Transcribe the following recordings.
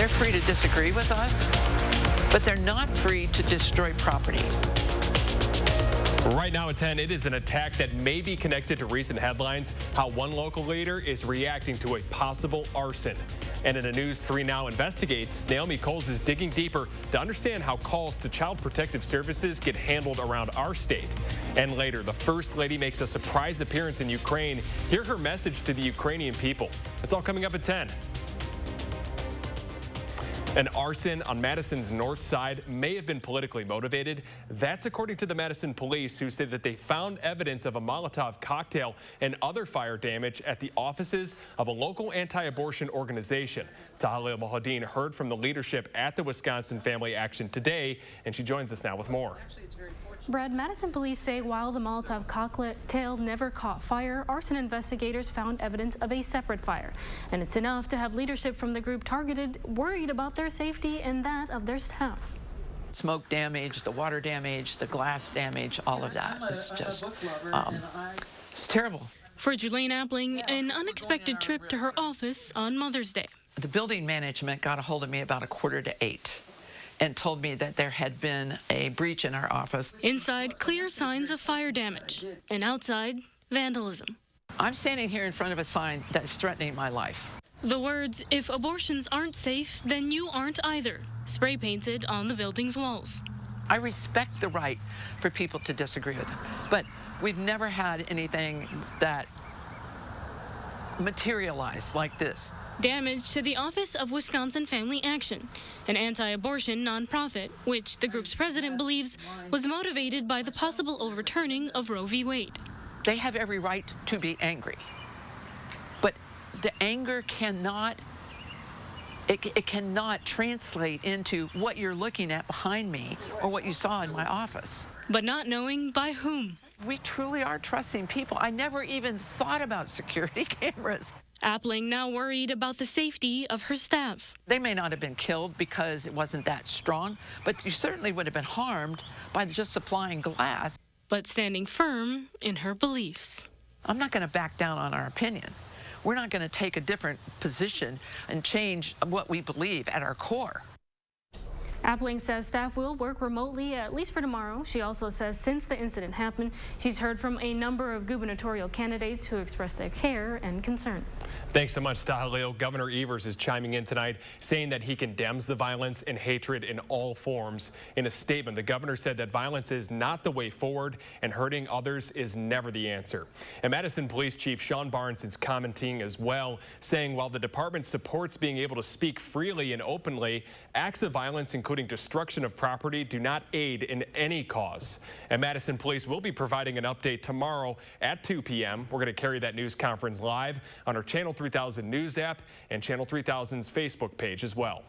They're free to disagree with us, but they're not free to destroy property. Right now at 10, it is an attack that may be connected to recent headlines, how one local leader is reacting to a possible arson. And in a News 3 Now investigates, Naomi Coles is digging deeper to understand how calls to Child Protective Services get handled around our state. And later, the First Lady makes a surprise appearance in Ukraine. Hear her message to the Ukrainian people. It's all coming up at 10. An arson on Madison's north side may have been politically motivated. That's according to the Madison police, who said that they found evidence of a Molotov cocktail and other fire damage at the offices of a local anti-abortion organization. Tahalil Mohadin heard from the leadership at the Wisconsin Family Action today, and she joins us now with more. Brad, Madison police say while the Molotov cocktail never caught fire, arson investigators found evidence of a separate fire. And it's enough to have leadership from the group targeted, worried about their safety and that of their staff. Smoke damage, the water damage, the glass damage, all of that. It's just, it's terrible. For Julaine Appling, an unexpected trip to her office on Mother's Day. The building management got a hold of me about 7:45 and told me that there had been a breach in our office. Inside, clear signs of fire damage, and outside, vandalism. I'm standing here in front of a sign that's threatening my life. The words, "If abortions aren't safe, then you aren't either," spray painted on the building's walls. I respect the right for people to disagree with them, but we've never had anything that materialized like this. Damage to the Office of Wisconsin Family Action, an anti-abortion nonprofit, which the group's president believes was motivated by the possible overturning of Roe v. Wade. They have every right to be angry, but the anger cannot, it cannot translate into what you're looking at behind me or what you saw in my office. But not knowing by whom. We truly are trusting people. I never even thought about security cameras. Appling now worried about the safety of her staff. They may not have been killed because it wasn't that strong, but you certainly would have been harmed by just the flying glass. But standing firm in her beliefs. I'm not going to back down on our opinion. We're not going to take a different position and change what we believe at our core. Appling says staff will work remotely, at least for tomorrow. She also says since the incident happened, she's heard from a number of gubernatorial candidates who expressed their care and concern. Thanks so much, Tahalil. Governor Evers is chiming in tonight, saying that he condemns the violence and hatred in all forms. In a statement, the governor said that violence is not the way forward and hurting others is never the answer. And Madison Police Chief Sean Barnes is commenting as well, saying while the department supports being able to speak freely and openly, acts of violence, including destruction of property, do not aid in any cause. And Madison Police will be providing an update tomorrow at 2 p.m. We're going to carry that news conference live on our Channel 3000 News app and Channel 3000's Facebook page as well.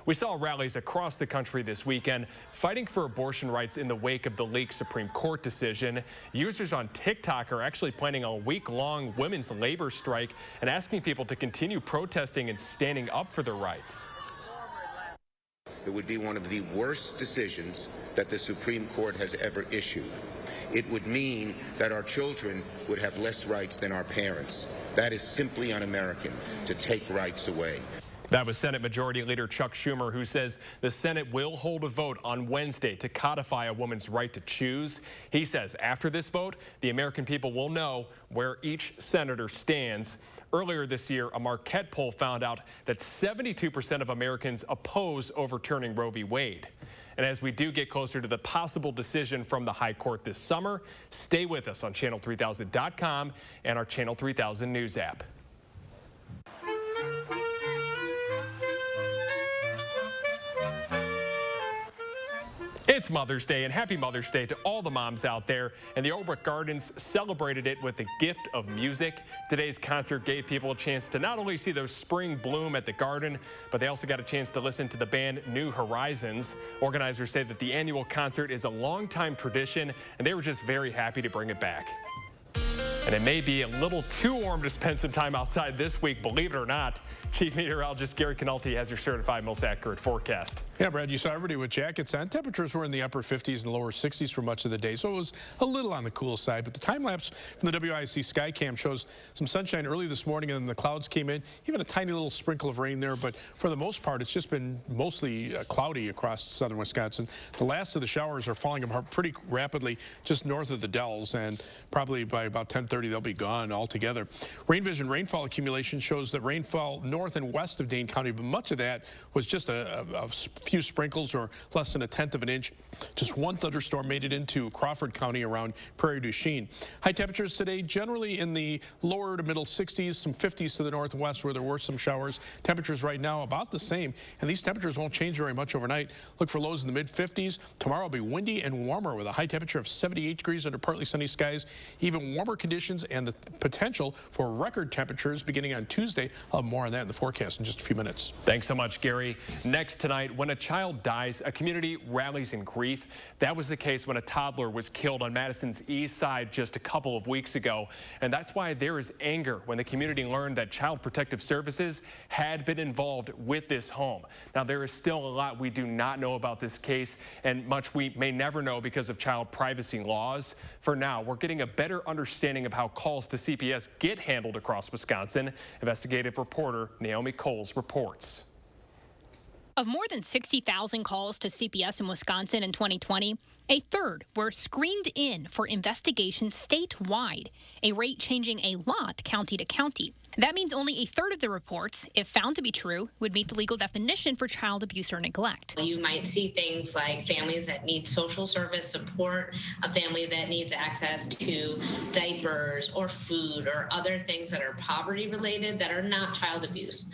We saw rallies across the country this weekend fighting for abortion rights in the wake of the leaked Supreme Court decision. Users on TikTok are actually planning a week-long women's labor strike and asking people to continue protesting and standing up for their rights. It would be one of the worst decisions that the Supreme Court has ever issued. It would mean that our children would have less rights than our parents. That is simply un-American, to take rights away. That was Senate Majority Leader Chuck Schumer, who says the Senate will hold a vote on Wednesday to codify a woman's right to choose. He says after this vote, the American people will know where each senator stands. Earlier this year, a Marquette poll found out that 72% of Americans oppose overturning Roe v. Wade. And as we do get closer to the possible decision from the High Court this summer, stay with us on channel3000.com and our Channel 3000 News app. It's Mother's Day, and happy Mother's Day to all the moms out there. And the Old Brook Gardens celebrated it with the gift of music. Today's concert gave people a chance to not only see the spring bloom at the garden, but they also got a chance to listen to the band New Horizons. Organizers say that the annual concert is a long-time tradition, and they were just very happy to bring it back. And it may be a little too warm to spend some time outside this week, believe it or not. Chief Meteorologist Gary Canulti has your certified most accurate forecast. Yeah, Brad, you saw everybody with jackets on. Temperatures were in the upper 50s and lower 60s for much of the day, so it was a little on the cool side. But the time lapse from the WISC Skycam shows some sunshine early this morning, and then the clouds came in. Even a tiny little sprinkle of rain there, but for the most part, it's just been mostly cloudy across southern Wisconsin. The last of the showers are falling apart pretty rapidly just north of the Dells, and probably by about 10:30 they'll be gone altogether. Rain Vision rainfall accumulation shows that rainfall north and west of Dane County, but much of that was just a few sprinkles or less than 1/10 of an inch. Just one thunderstorm made it into Crawford County around Prairie du Chien. High temperatures today generally in the lower to middle 60s, some 50s to the northwest where there were some showers. Temperatures right now about the same, and these temperatures won't change very much overnight. Look for lows in the mid 50s. Tomorrow will be windy and warmer with a high temperature of 78 degrees under partly sunny skies. Even warmer conditions and the potential for record temperatures beginning on Tuesday. I'll have more on that in the forecast in just a few minutes. Thanks so much, Gary. Next tonight, when a child dies, a community rallies in grief. That was the case when a toddler was killed on Madison's east side just a couple of weeks ago. And that's why there is anger when the community learned that Child Protective Services had been involved with this home. Now, there is still a lot we do not know about this case, and much we may never know because of child privacy laws. For now, we're getting a better understanding of how calls to CPS get handled across Wisconsin. Investigative reporter Naomi Coles reports. Of more than 60,000 calls to CPS in Wisconsin in 2020, a third were screened in for investigation statewide, a rate changing a lot county to county. That means only a third of the reports, if found to be true, would meet the legal definition for child abuse or neglect. You might see things like families that need social service support, a family that needs access to diapers or food or other things that are poverty related that are not child abuse.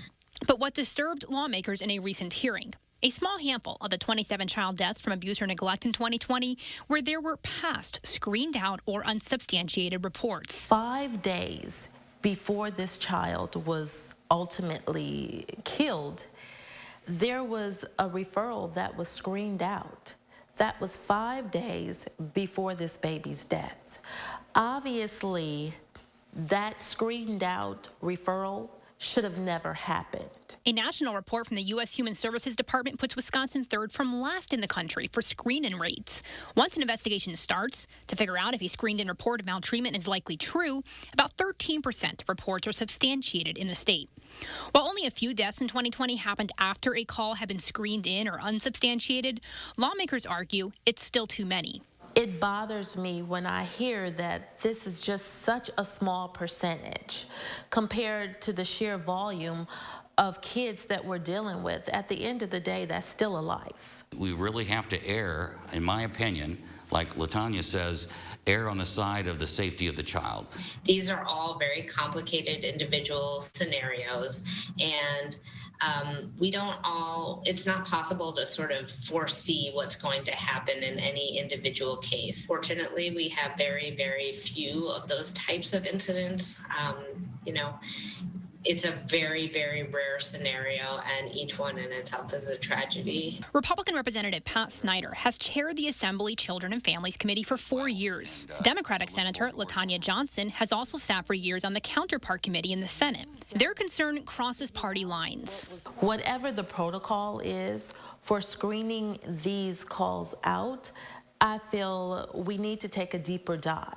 But what disturbed lawmakers in a recent hearing? A small handful of the 27 child deaths from abuse or neglect in 2020 where there were past screened out or unsubstantiated reports. 5 days before this child was ultimately killed, there was a referral that was screened out. That was 5 days before this baby's death. Obviously, that screened out referral should have never happened. A national report from the U.S. Human Services Department puts Wisconsin third from last in the country for screen-in rates. Once an investigation starts to figure out if a screened-in report of maltreatment is likely true, about 13% of reports are substantiated in the state. While only a few deaths in 2020 happened after a call had been screened in or unsubstantiated, lawmakers argue it's still too many. It bothers me when I hear that this is just such a small percentage compared to the sheer volume of kids that we're dealing with. At the end of the day, that's still a life. We really have to err, in my opinion, like LaTanya says, err on the side of the safety of the child. These are all very complicated individual scenarios, and it's not possible to sort of foresee what's going to happen in any individual case. Fortunately, we have very, very few of those types of incidents. It's a very, very rare scenario, and each one in itself is a tragedy. Republican Representative Pat Snyder has chaired the Assembly Children and Families Committee for 4 years. Democratic Senator LaTanya Johnson has also sat for years on the Counterpart Committee in the Senate. Their concern crosses party lines. Whatever the protocol is for screening these calls out, I feel we need to take a deeper dive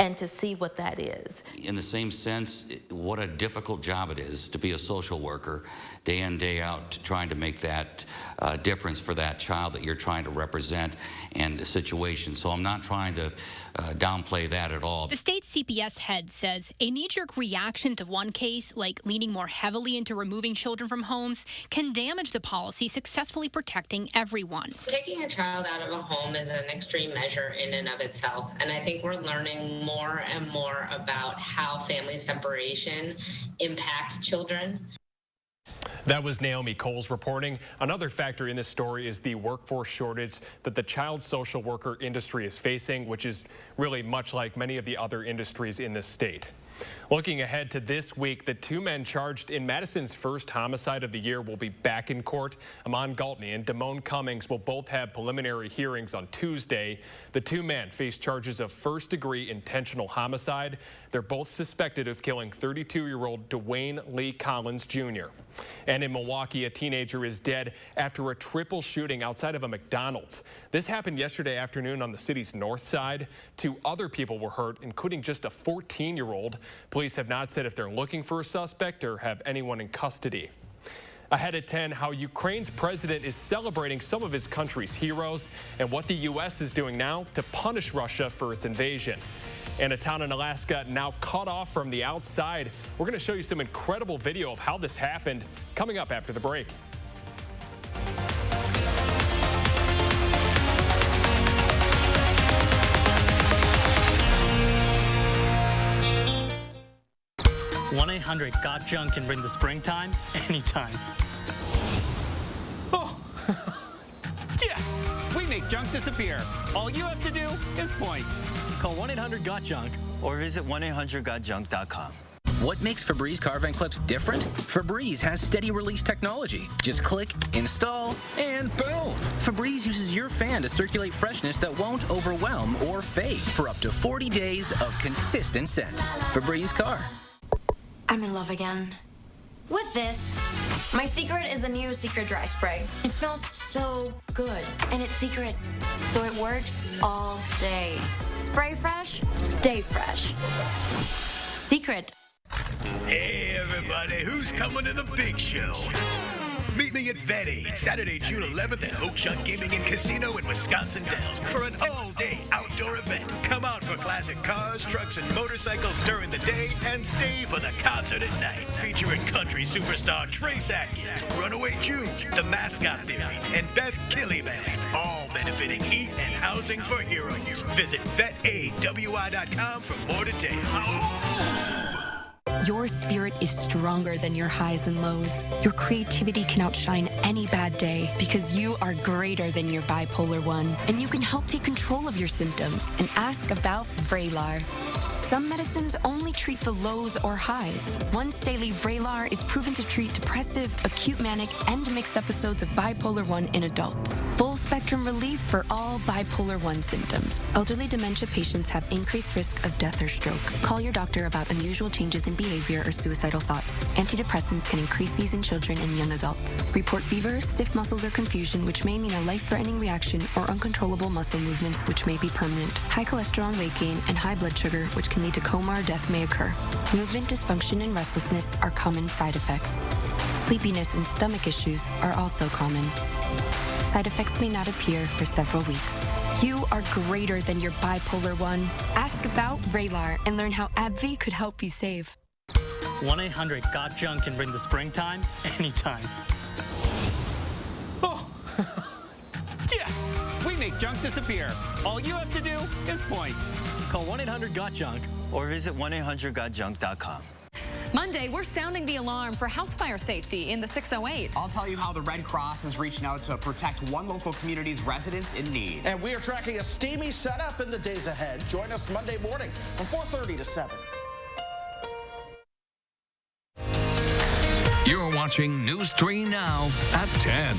and to see what that is. In the same sense, what a difficult job it is to be a social worker day in, day out, trying to make that difference for that child that you're trying to represent and the situation. So I'm not trying to downplay that at all. The state's CPS head says a knee-jerk reaction to one case, like leaning more heavily into removing children from homes, can damage the policy successfully protecting everyone. Taking a child out of a home is an extreme measure in and of itself, and I think we're learning more and more about how family separation impacts children. That was Naomi Coles reporting. Another factor in this story is the workforce shortage that the child social worker industry is facing, which is really much like many of the other industries in this state. Looking ahead to this week, the two men charged in Madison's first homicide of the year will be back in court. Amon Galtney and Damone Cummings will both have preliminary hearings on Tuesday. The two men face charges of first-degree intentional homicide. They're both suspected of killing 32-year-old Dwayne Lee Collins, Jr. And in Milwaukee, a teenager is dead after a triple shooting outside of a McDonald's. This happened yesterday afternoon on the city's north side. Two other people were hurt, including just a 14-year-old. Police have not said if they're looking for a suspect or have anyone in custody. Ahead at 10, how Ukraine's president is celebrating some of his country's heroes and what the U.S. is doing now to punish Russia for its invasion. And a town in Alaska now cut off from the outside. We're going to show you some incredible video of how this happened coming up after the break. (1-800-GOT-JUNK) can bring the springtime anytime. Oh, yes! We make junk disappear. All you have to do is point. Call 1-800-GOT-JUNK or visit 1-800-GOT-JUNK.com. What makes Febreze car vent clips different? Febreze has steady release technology. Just click, install, and boom! Febreze uses your fan to circulate freshness that won't overwhelm or fade for up to 40 days of consistent scent. Febreze car. I'm in love again. With this. My secret is a new Secret Dry Spray. It smells so good, and it's secret, so it works all day. Spray fresh, stay fresh. Secret. Hey everybody, who's coming to the big show? Meet me at Vet Aid, Saturday, June 11th at Ho Chunk Gaming and Casino in Wisconsin Dells for an all-day outdoor event. Come out for classic cars, trucks, and motorcycles during the day and stay for the concert at night. Featuring country superstar Trace Atkins, Runaway June, The Mascot Theory, and Beth Killyman. All benefiting Heat and Housing for Heroes. Visit VetAidWI.com for more details. Your spirit is stronger than your highs and lows. Your creativity can outshine any bad day because you are greater than your bipolar 1. And you can help take control of your symptoms and ask about Vraylar. Some medicines only treat the lows or highs. Once daily Vraylar is proven to treat depressive, acute manic, and mixed episodes of bipolar 1 in adults. Full spectrum relief for all bipolar 1 symptoms. Elderly dementia patients have increased risk of death or stroke. Call your doctor about unusual changes in behavior or suicidal thoughts. Antidepressants can increase these in children and young adults. Report fever, stiff muscles, or confusion, which may mean a life-threatening reaction, or uncontrollable muscle movements, which may be permanent. High cholesterol and weight gain, and high blood sugar, which can lead to coma or death, may occur. Movement dysfunction and restlessness are common side effects. Sleepiness and stomach issues are also common. Side effects may not appear for several weeks. You are greater than your bipolar 1. Ask about Vraylar and learn how AbbVie could help you save. 1-800-GOT-JUNK can bring the springtime anytime. Oh, yes! We make junk disappear. All you have to do is point. Call 1-800-GOT-JUNK or visit 1-800-GOT-JUNK.com. Monday, we're sounding the alarm for house fire safety in the 608. I'll tell you how the Red Cross is reaching out to protect one local community's residents in need. And we are tracking a steamy setup in the days ahead. Join us Monday morning from 4:30 to 7. You're watching News 3 Now at 10.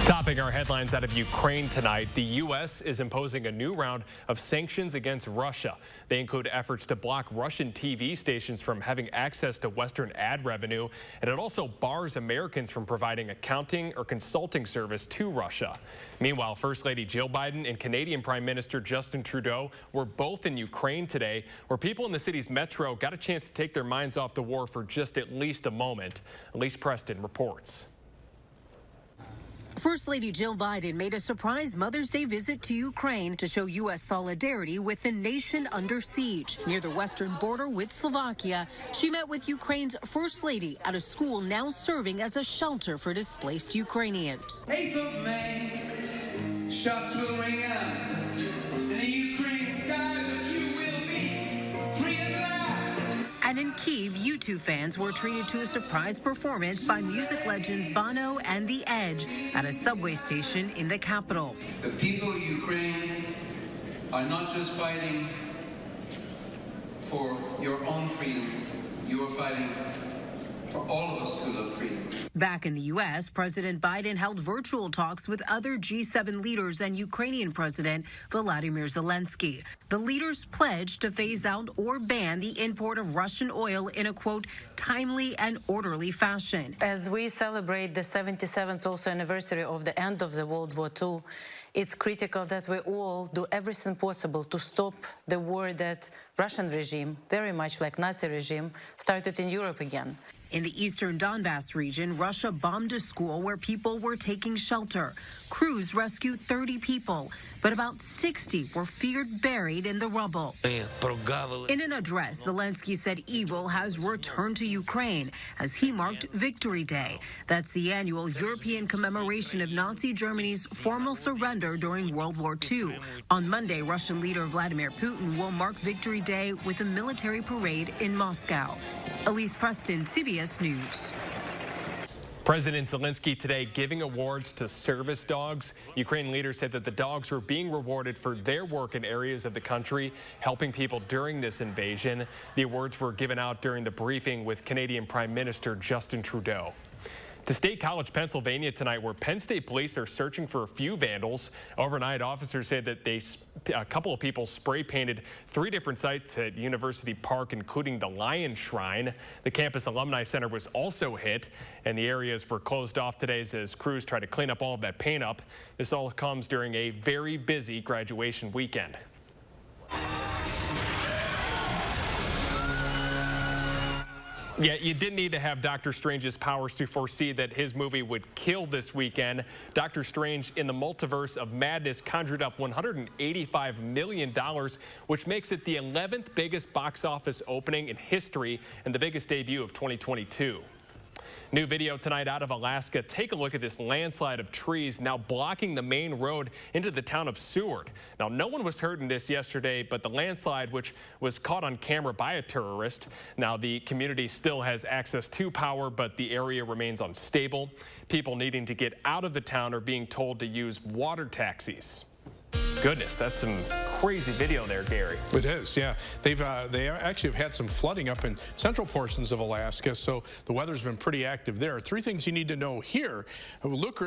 Topping our headlines out of Ukraine tonight, the U.S. is imposing a new round of sanctions against Russia. They include efforts to block Russian TV stations from having access to Western ad revenue, and it also bars Americans from providing accounting or consulting service to Russia. Meanwhile, First Lady Jill Biden and Canadian Prime Minister Justin Trudeau were both in Ukraine today, where people in the city's metro got a chance to take their minds off the war for just at least a moment. Elise Preston reports. First Lady Jill Biden made a surprise Mother's Day visit to Ukraine to show U.S. solidarity with the nation under siege. Near the western border with Slovakia, she met with Ukraine's First Lady at a school now serving as a shelter for displaced Ukrainians. 8th of May, shots will ring out in the Ukraine sky, but you will be free at last. And in Kyiv, U2 fans were treated to a surprise performance by music legends Bono and The Edge at a subway station in the capital. The people of Ukraine are not just fighting for your own freedom, you are fighting for all of us who love freedom. Back in the U.S., President Biden held virtual talks with other G7 leaders and Ukrainian President Volodymyr Zelensky. The leaders pledged to phase out or ban the import of Russian oil in a, quote, timely and orderly fashion. As we celebrate the 77th also anniversary of the end of the World War II, it's critical that we all do everything possible to stop the war that Russian regime, very much like Nazi regime, started in Europe again. In the eastern Donbass region, Russia bombed a school where people were taking shelter. Crews rescued 30 people, but about 60 were feared buried in the rubble. In an address, Zelensky said evil has returned to Ukraine as he marked Victory Day. That's the annual European commemoration of Nazi Germany's formal surrender during World War II. On Monday, Russian leader Vladimir Putin will mark Victory Day with a military parade in Moscow. Elise Preston, CBS News. President Zelensky today giving awards to service dogs. Ukraine leaders said that the dogs were being rewarded for their work in areas of the country, helping people during this invasion. The awards were given out during the briefing with Canadian Prime Minister Justin Trudeau. To State College, Pennsylvania tonight, where Penn State police are searching for a few vandals. Overnight, officers said that a couple of people spray painted 3 different sites at University Park, including the Lion Shrine. The campus alumni center was also hit, and the areas were closed off today as crews try to clean up all of that paint up. This all comes during a very busy graduation weekend. Yeah, you didn't need to have Doctor Strange's powers to foresee that his movie would kill this weekend. Doctor Strange in the Multiverse of Madness conjured up $185 million, which makes it the 11th biggest box office opening in history and the biggest debut of 2022. New video tonight out of Alaska. Take a look at this landslide of trees now blocking the main road into the town of Seward. Now, no one was hurt in this yesterday, but the landslide, which was caught on camera by a terrorist. Now, the community still has access to power, but the area remains unstable. People needing to get out of the town are being told to use water taxis. Goodness, that's some crazy video there, Gary. It is, yeah. They actually have had some flooding up in central portions of Alaska, so the weather's been pretty active there. 3 things you need to know here. Look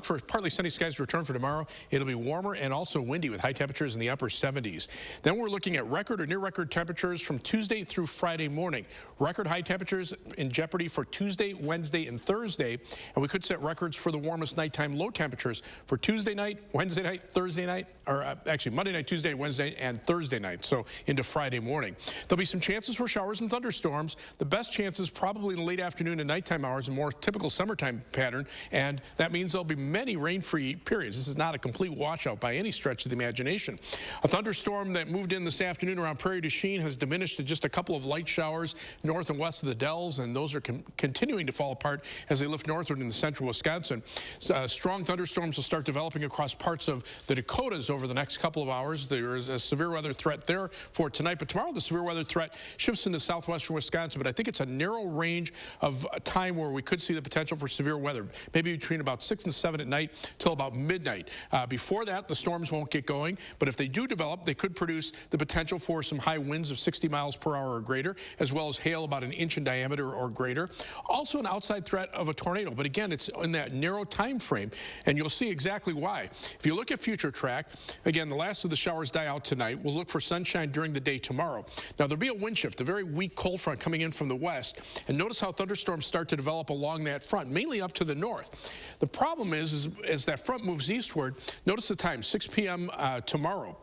for partly sunny skies to return for tomorrow. It'll be warmer and also windy with high temperatures in the upper 70s. Then we're looking at record or near record temperatures from Tuesday through Friday morning. Record high temperatures in jeopardy for Tuesday, Wednesday, and Thursday, and we could set records for the warmest nighttime low temperatures for Tuesday night, Wednesday night, Thursday night, or actually Monday night, Tuesday, Wednesday, and Thursday night, so into Friday morning. There'll be some chances for showers and thunderstorms. The best chances probably in the late afternoon and nighttime hours, a more typical summertime pattern, and that means there'll be many rain-free periods. This is not a complete washout by any stretch of the imagination. A thunderstorm that moved in this afternoon around Prairie du Chien has diminished to just a couple of light showers north and west of the Dells, and those are continuing to fall apart as they lift northward in the central Wisconsin. Strong thunderstorms will start developing across parts of the Dakotas over the next couple of hours. There is a severe weather threat there for tonight, but tomorrow the severe weather threat shifts into southwestern Wisconsin, but I think it's a narrow range of time where we could see the potential for severe weather, maybe between about 6 and 7 at night till about midnight. Before that, the storms won't get going, but if they do develop, they could produce the potential for some high winds of 60 miles per hour or greater, as well as hail about 1 inch in diameter or greater. Also an outside threat of a tornado, but again, it's in that narrow time frame, and you'll see exactly why. If you look at future track, again, the last of the showers die out tonight. We'll look for sunshine during the day tomorrow. Now, there'll be a wind shift, a very weak cold front coming in from the west, and notice how thunderstorms start to develop along that front, mainly up to the north. The problem is as that front moves eastward, notice the time, 6 p.m. Tomorrow.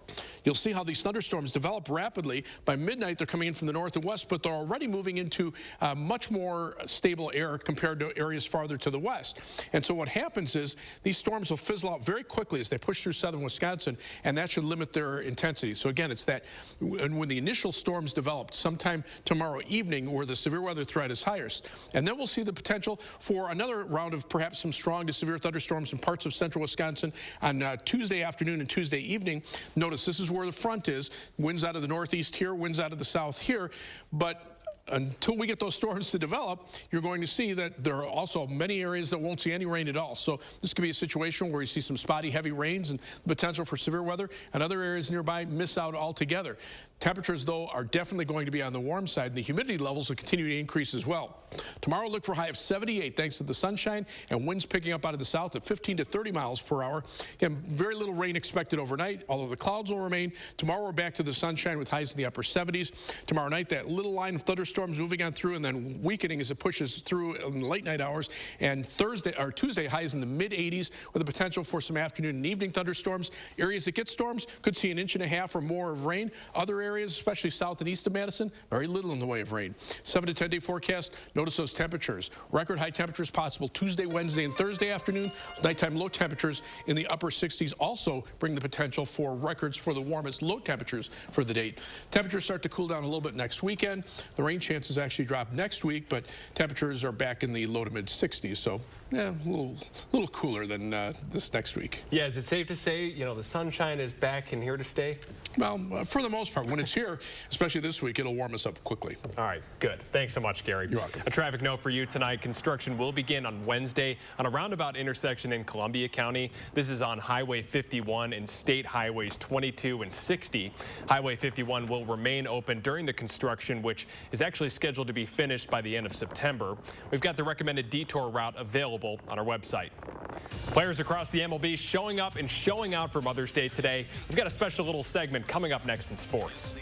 You'll see how these thunderstorms develop rapidly. By midnight, they're coming in from the north and west, but they're already moving into much more stable air compared to areas farther to the west. And so what happens is these storms will fizzle out very quickly as they push through southern Wisconsin, and that should limit their intensity. So again, it's that when the initial storms develop sometime tomorrow evening where the severe weather threat is highest. And then we'll see the potential for another round of perhaps some strong to severe thunderstorms in parts of central Wisconsin on Tuesday afternoon and Tuesday evening. Notice this is where the front is. Winds out of the northeast here, winds out of the south here. But until we get those storms to develop, you're going to see that there are also many areas that won't see any rain at all. So this could be a situation where you see some spotty heavy rains and the potential for severe weather, and other areas nearby miss out altogether. Temperatures, though, are definitely going to be on the warm side, and the humidity levels will continue to increase as well. Tomorrow, look for a high of 78 thanks to the sunshine and winds picking up out of the south at 15 to 30 miles per hour. Again, very little rain expected overnight, although the clouds will remain. Tomorrow, we're back to the sunshine with highs in the upper 70s. Tomorrow night, that little line of thunderstorms moving on through and then weakening as it pushes through in the late night hours. And Tuesday, highs in the mid 80s with the potential for some afternoon and evening thunderstorms. Areas that get storms could see 1.5 inches or more of rain. Other areas, especially south and east of Madison, very little in the way of rain. 7 to 10 day forecast. Notice those temperatures. Record high temperatures possible Tuesday, Wednesday, and Thursday afternoon. Nighttime low temperatures in the upper 60s also bring the potential for records for the warmest low temperatures for the date. Temperatures start to cool down a little bit next weekend. The rain chances actually drop next week, but temperatures are back in the low to mid 60s. So yeah, a little cooler than this next week. Yeah, is it safe to say, you know, the sunshine is back and here to stay? Well, for the most part, when it's here, especially this week, it'll warm us up quickly. All right, good. Thanks so much, Gary. You're welcome. A traffic note for you tonight. Construction will begin on Wednesday on a roundabout intersection in Columbia County. This is on Highway 51 and State Highways 22 and 60. Highway 51 will remain open during the construction, which is actually scheduled to be finished by the end of September. We've got the recommended detour route available on our website. Players across the MLB showing up and showing out for Mother's Day today. We've got a special little segment coming up next in sports.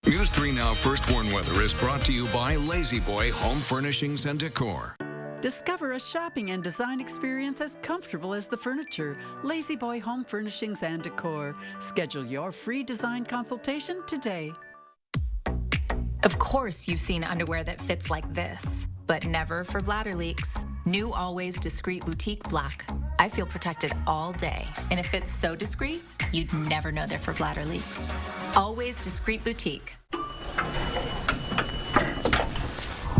News 3 Now First Warn Weather is brought to you by Lazy Boy Home Furnishings and Decor. Discover a shopping and design experience as comfortable as the furniture. Lazy Boy Home Furnishings and Decor. Schedule your free design consultation today. Of course, you've seen underwear that fits like this, but never for bladder leaks. New Always Discreet Boutique Black. I feel protected all day, and it fits so discreet, you'd never know they're for bladder leaks. Always Discreet Boutique.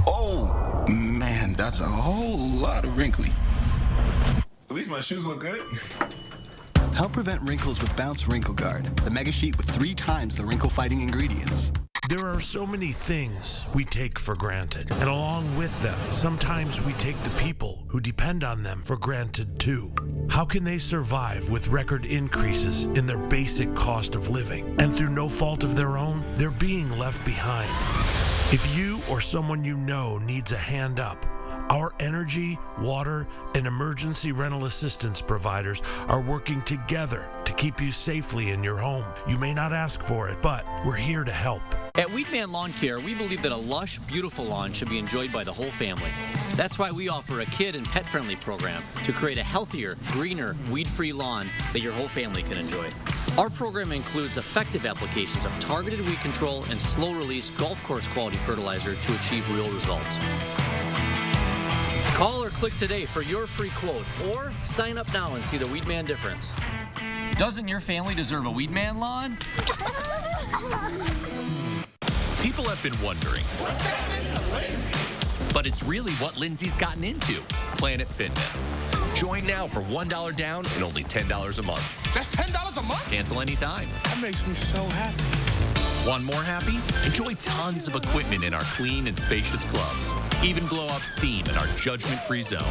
Oh, man, that's a whole lot of wrinkly. At least my shoes look good. Help prevent wrinkles with Bounce Wrinkle Guard, the mega sheet with 3 times the wrinkle-fighting ingredients. There are so many things we take for granted, and along with them, sometimes we take the people who depend on them for granted too. How can they survive with record increases in their basic cost of living, and through no fault of their own, they're being left behind? If you or someone you know needs a hand up, our energy, water, and emergency rental assistance providers are working together to keep you safely in your home. You may not ask for it, but we're here to help. At Weedman Lawn Care, we believe that a lush, beautiful lawn should be enjoyed by the whole family. That's why we offer a kid and pet-friendly program to create a healthier, greener, weed-free lawn that your whole family can enjoy. Our program includes effective applications of targeted weed control and slow-release golf course quality fertilizer to achieve real results. Call or click today for your free quote, or sign up now and see the Weedman difference. Doesn't your family deserve a Weedman lawn? People have been wondering, but it's really what Lindsay's gotten into, Planet Fitness. Join now for $1 down and only $10 a month. Just $10 a month? Cancel anytime. That makes me so happy. One more happy? Enjoy tons of equipment in our clean and spacious clubs. Even blow off steam in our judgment-free zone.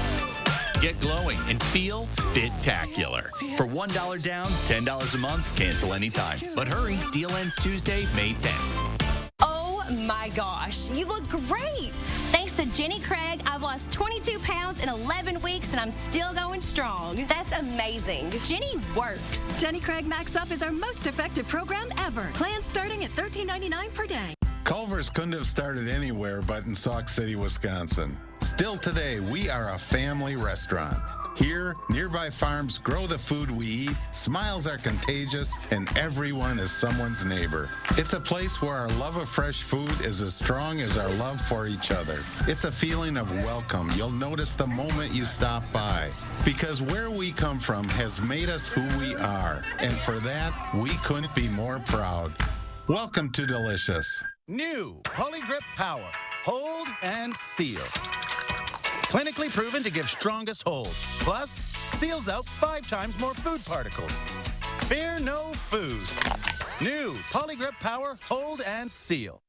Get glowing and feel fit-tacular. For $1 down, $10 a month, cancel anytime. But hurry, deal ends Tuesday, May 10th. Oh my gosh, you look great! Thanks to Jenny Craig, I've lost 22 pounds in 11 weeks and I'm still going strong. That's amazing. Jenny works. Jenny Craig Max Up is our most effective program ever. Plans starting at $13.99 per day. Culver's couldn't have started anywhere but in Sauk City, Wisconsin. Still today, we are a family restaurant. Here, nearby farms grow the food we eat, smiles are contagious, and everyone is someone's neighbor. It's a place where our love of fresh food is as strong as our love for each other. It's a feeling of welcome you'll notice the moment you stop by. Because where we come from has made us who we are, and for that, we couldn't be more proud. Welcome to Delicious. New PolyGrip Power. Hold and seal. Clinically proven to give strongest hold. Plus, seals out 5 times more food particles. Fear no food. New Polygrip Power Hold and Seal.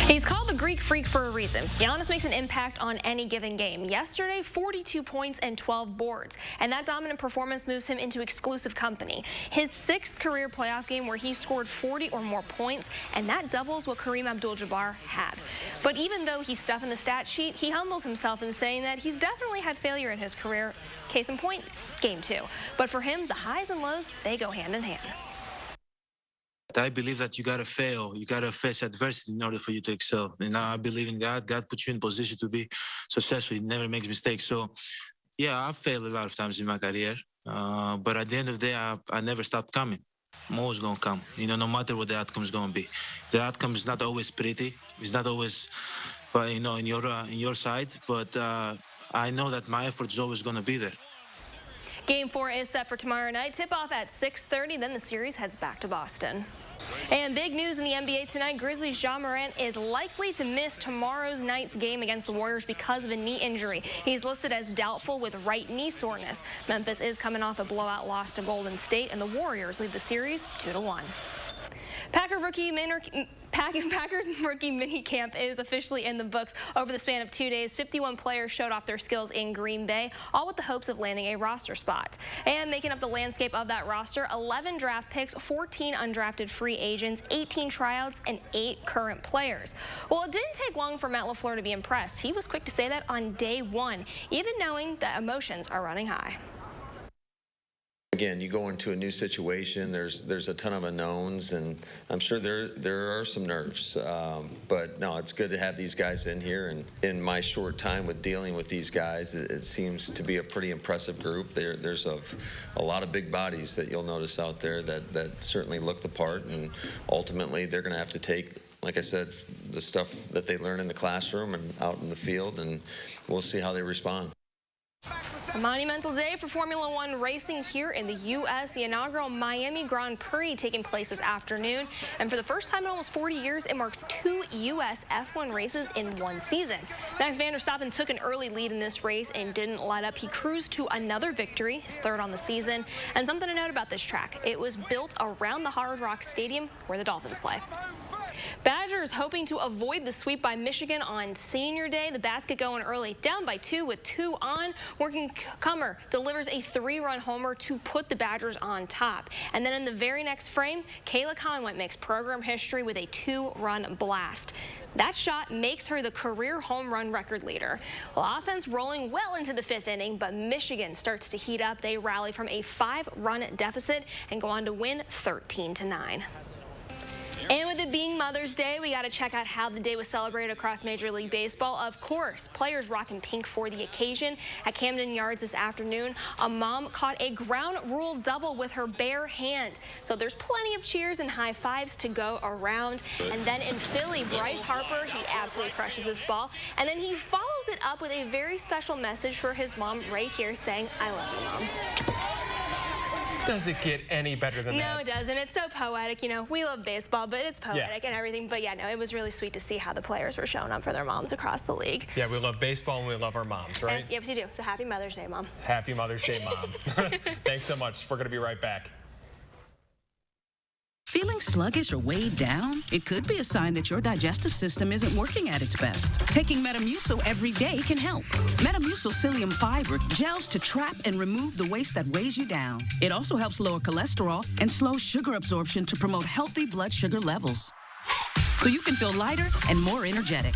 He's called the Greek Freak for a reason. Giannis makes an impact on any given game. Yesterday, 42 points and 12 boards, and that dominant performance moves him into exclusive company. His 6th career playoff game where he scored 40 or more points, and that doubles what Kareem Abdul-Jabbar had. But even though he's stuff in the stat sheet, he humbles himself in saying that he's definitely had failure in his career. Case in point, Game 2. But for him, the highs and lows, they go hand in hand. I believe that you gotta fail, you gotta face adversity in order for you to excel. And I believe in God. God puts you in position to be successful. He never makes mistakes. So, yeah, I've failed a lot of times in my career. But at the end of the day, I never stop coming. I'm always gonna come. No matter what the outcome is gonna be. The outcome is not always pretty. It's not always, in your side. But I know that my effort is always gonna be there. Game 4 is set for tomorrow night. Tip-off at 6:30. Then the series heads back to Boston. And big news in the NBA tonight. Grizzlies' Ja Morant is likely to miss tomorrow's night's game against the Warriors because of a knee injury. He's listed as doubtful with right knee soreness. Memphis is coming off a blowout loss to Golden State, and the Warriors lead the series 2-1. Packers rookie minicamp is officially in the books. Over the span of 2 days, 51 players showed off their skills in Green Bay, all with the hopes of landing a roster spot. And making up the landscape of that roster, 11 draft picks, 14 undrafted free agents, 18 tryouts, and 8 current players. Well, it didn't take long for Matt LaFleur to be impressed. He was quick to say that on day 1, even knowing that emotions are running high. Again, you go into a new situation, there's a ton of unknowns, and I'm sure there are some nerves. But no, it's good to have these guys in here, and in my short time with dealing with these guys, it seems to be a pretty impressive group. There's a lot of big bodies that you'll notice out there that certainly look the part, and ultimately they're going to have to take, like I said, the stuff that they learn in the classroom and out in the field, and we'll see how they respond. A monumental day for Formula One racing here in the U.S. The inaugural Miami Grand Prix taking place this afternoon. And for the first time in almost 40 years, it marks 2 U.S. F1 races in one season. Max Verstappen took an early lead in this race and didn't let up. He cruised to another victory, his 3rd on the season. And something to note about this track, it was built around the Hard Rock Stadium where the Dolphins play. Badgers hoping to avoid the sweep by Michigan on Senior Day. The Bats get going early, down by 2 with 2 on. Working Comer delivers a 3-run homer to put the Badgers on top. And then in the very next frame, Kayla Conway makes program history with a 2-run blast. That shot makes her the career home run record leader. Well, offense rolling well into the 5th inning, but Michigan starts to heat up. They rally from a 5-run deficit and go on to win 13-9. And with it being Mother's Day, we got to check out how the day was celebrated across Major League Baseball. Of course, players rocking pink for the occasion. At Camden Yards this afternoon, a mom caught a ground rule double with her bare hand. So there's plenty of cheers and high fives to go around. And then in Philly, Bryce Harper, he absolutely crushes this ball. And then he follows it up with a very special message for his mom right here saying, "I love you, Mom." Does it get any better than that? No, it doesn't. It's so poetic. We love baseball, but it's poetic and everything. But yeah, no, it was really sweet to see how the players were showing up for their moms across the league. Yeah, we love baseball and we love our moms, right? Yes, you do. So happy Mother's Day, Mom. Happy Mother's Day, Mom. Thanks so much. We're going to be right back. Feeling sluggish or weighed down? It could be a sign that your digestive system isn't working at its best. Taking Metamucil every day can help. Metamucil psyllium fiber gels to trap and remove the waste that weighs you down. It also helps lower cholesterol and slows sugar absorption to promote healthy blood sugar levels, so you can feel lighter and more energetic.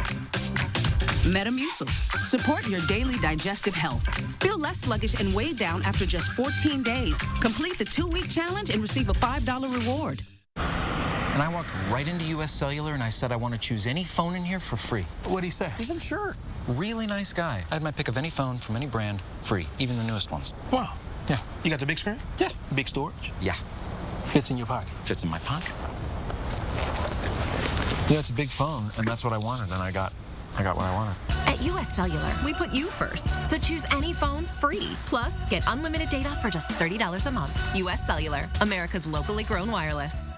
Metamucil. Support your daily digestive health. Feel less sluggish and weighed down after just 14 days. Complete the 2-week challenge and receive a $5 reward. And I walked right into U.S. Cellular and I said I want to choose any phone in here for free. What'd he say? He said, sure. Really nice guy. I had my pick of any phone from any brand, free, even the newest ones. Wow. Yeah. You got the big screen? Yeah. Big storage? Yeah. Fits in your pocket? Fits in my pocket. Yeah, it's a big phone, and that's what I wanted, and I got what I wanted. At U.S. Cellular, we put you first. So choose any phone free. Plus, get unlimited data for just $30 a month. U.S. Cellular, America's locally grown wireless.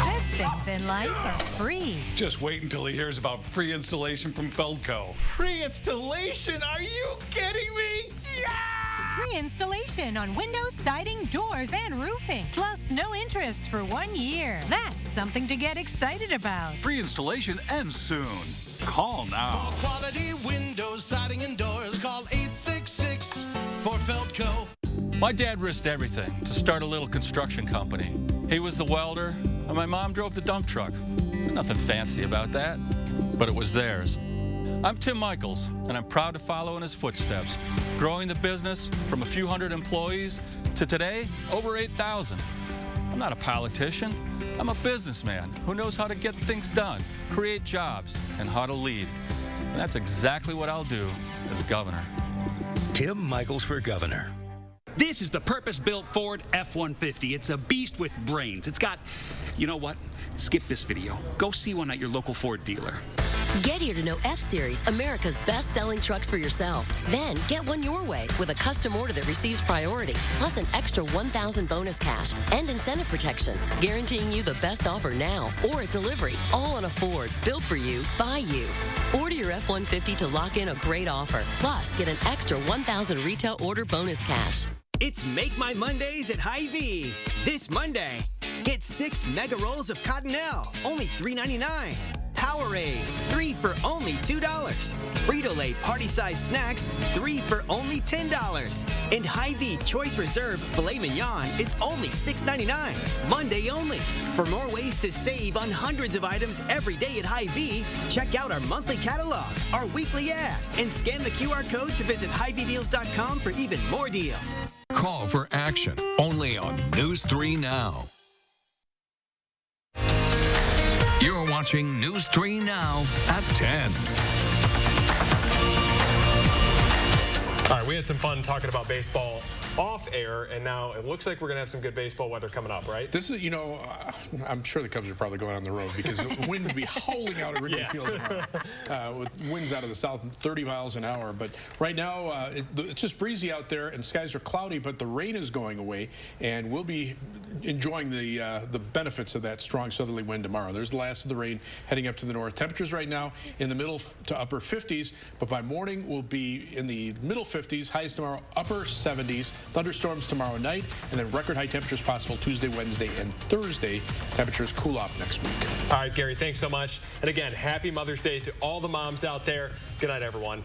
There's things in life are free. Just wait until he hears about free installation from Feldco. Free installation? Are you kidding me? Yeah! Free installation on windows, siding, doors, and roofing. Plus, no interest for 1 year. That's something to get excited about. Free installation ends soon. Call now. For quality windows, siding, and doors, call 866 for Feldco. My dad risked everything to start a little construction company. He was the welder, and my mom drove the dump truck. Nothing fancy about that, but it was theirs. I'm Tim Michaels, and I'm proud to follow in his footsteps, growing the business from a few hundred employees to today, over 8,000. I'm not a politician. I'm a businessman who knows how to get things done, create jobs, and how to lead. And that's exactly what I'll do as governor. Tim Michaels for governor. This is the purpose-built Ford F-150. It's a beast with brains. It's got, you know what? Skip this video. Go see one at your local Ford dealer. Get here to know F-Series, America's best-selling trucks for yourself. Then get one your way with a custom order that receives priority, plus an extra $1,000 bonus cash and incentive protection, guaranteeing you the best offer now or at delivery, all on a Ford, built for you, by you. Order your F-150 to lock in a great offer, plus get an extra $1,000 retail order bonus cash. It's Make My Mondays at Hy-Vee. This Monday, get 6 mega rolls of Cottonelle, only $3.99. Powerade, 3 for only $2. Frito-Lay party-sized snacks, 3 for only $10. And Hy-Vee Choice Reserve Filet Mignon is only $6.99. Monday only. For more ways to save on hundreds of items every day at Hy-Vee, check out our monthly catalog, our weekly ad, and scan the QR code to visit HyVeeDeals.com for even more deals. Call for action only on News 3 Now. You're watching News 3 Now at 10. All right, we had some fun talking about baseball off air, and now it looks like we're going to have some good baseball weather coming up, right? This is, you know, I'm sure the Cubs are probably going on the road because the wind would be howling out at Wrigley Field tomorrow with winds out of the south 30 miles an hour. But right now, it's just breezy out there, and skies are cloudy, but the rain is going away, and we'll be enjoying the benefits of that strong southerly wind tomorrow. There's the last of the rain heading up to the north. Temperatures right now in the middle to upper 50s, but by morning we'll be in the middle 50s, highs tomorrow upper 70s. Thunderstorms tomorrow night, and then record high temperatures possible Tuesday, Wednesday, and Thursday. Temperatures cool off next week. All right, Gary, thanks so much. And again, happy Mother's Day to all the moms out there. Good night, everyone.